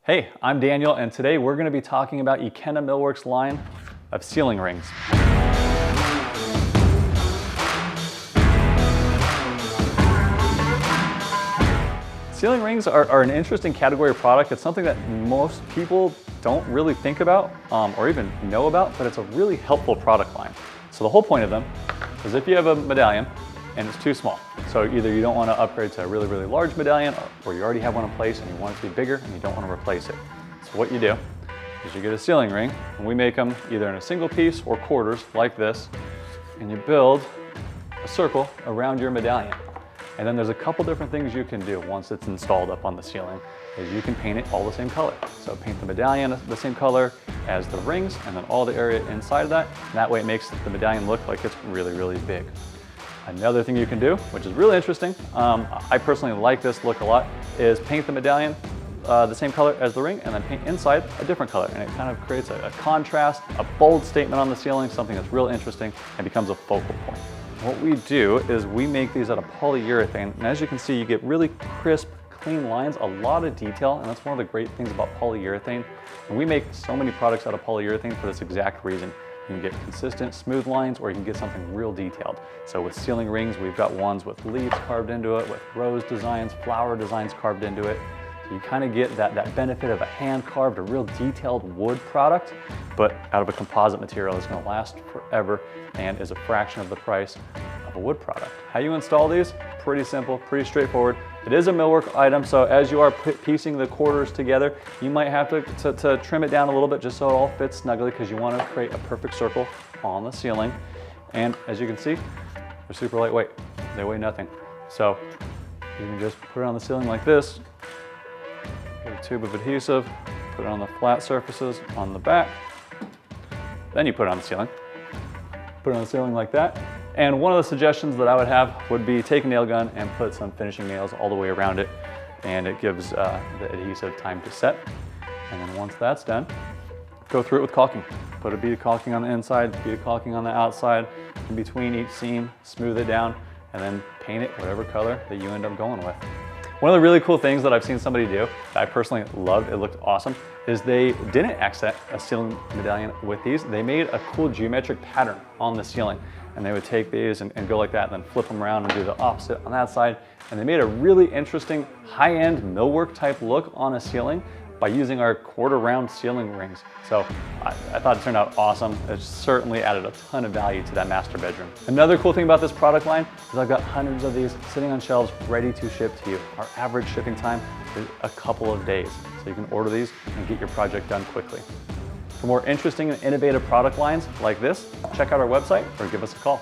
Hey, I'm Daniel, and today we're going to be talking about Ekena Millwork's line of ceiling rings. Ceiling rings are an interesting category of product. It's something that most people don't really think about or even know about, but it's a really helpful product line. So the whole point of them is if you have a medallion and it's too small. So either you don't want to upgrade to a really, really large medallion, or you already have one in place and you want it to be bigger and you don't want to replace it. So what you do is you get a ceiling ring, and we make them either in a single piece or quarters like this, and you build a circle around your medallion. And then there's a couple different things you can do once it's installed up on the ceiling. Is you can paint it all the same color. So paint the medallion the same color as the rings, and then all the area inside of that. And that way it makes the medallion look like it's really, really big. Another thing you can do, which is really interesting, I personally like this look a lot, is paint the medallion the same color as the ring, and then paint inside a different color. And it kind of creates a contrast, a bold statement on the ceiling, something that's real interesting and becomes a focal point. What we do is we make these out of polyurethane, and as you can see, you get really crisp, clean lines, a lot of detail, and that's one of the great things about polyurethane. And we make so many products out of polyurethane for this exact reason. You can get consistent, smooth lines, or you can get something real detailed. So with ceiling rings, we've got ones with leaves carved into it, with rose designs, flower designs carved into it. So you kind of get that benefit of a hand-carved, a real detailed wood product, but out of a composite material that's going to last forever and is a fraction of the price of a wood product. How you install these? Pretty simple, pretty straightforward. It is a millwork item, so as you are piecing the quarters together, you might have to trim it down a little bit just so it all fits snugly, because you want to create a perfect circle on the ceiling. And as you can see, they're super lightweight. They weigh nothing. So you can just put it on the ceiling like this, get a tube of adhesive, put it on the flat surfaces on the back, then you put it on the ceiling. Put it on the ceiling like that. And one of the suggestions that I would have would be take a nail gun and put some finishing nails all the way around it, and it gives the adhesive time to set. And then once that's done, go through it with caulking. Put a bead of caulking on the inside, bead of caulking on the outside, in between each seam, smooth it down, and then paint it whatever color that you end up going with. One of the really cool things that I've seen somebody do, that I personally loved, it looked awesome, is they didn't accent a ceiling medallion with these. They made a cool geometric pattern on the ceiling. And they would take these and go like that, and then flip them around and do the opposite on that side. And they made a really interesting high-end millwork type look on a ceiling by using our quarter round ceiling rings. So I thought it turned out awesome. It certainly added a ton of value to that master bedroom. Another cool thing about this product line is I've got hundreds of these sitting on shelves ready to ship to you. Our average shipping time is a couple of days. So you can order these and get your project done quickly. For more interesting and innovative product lines like this, check out our website or give us a call.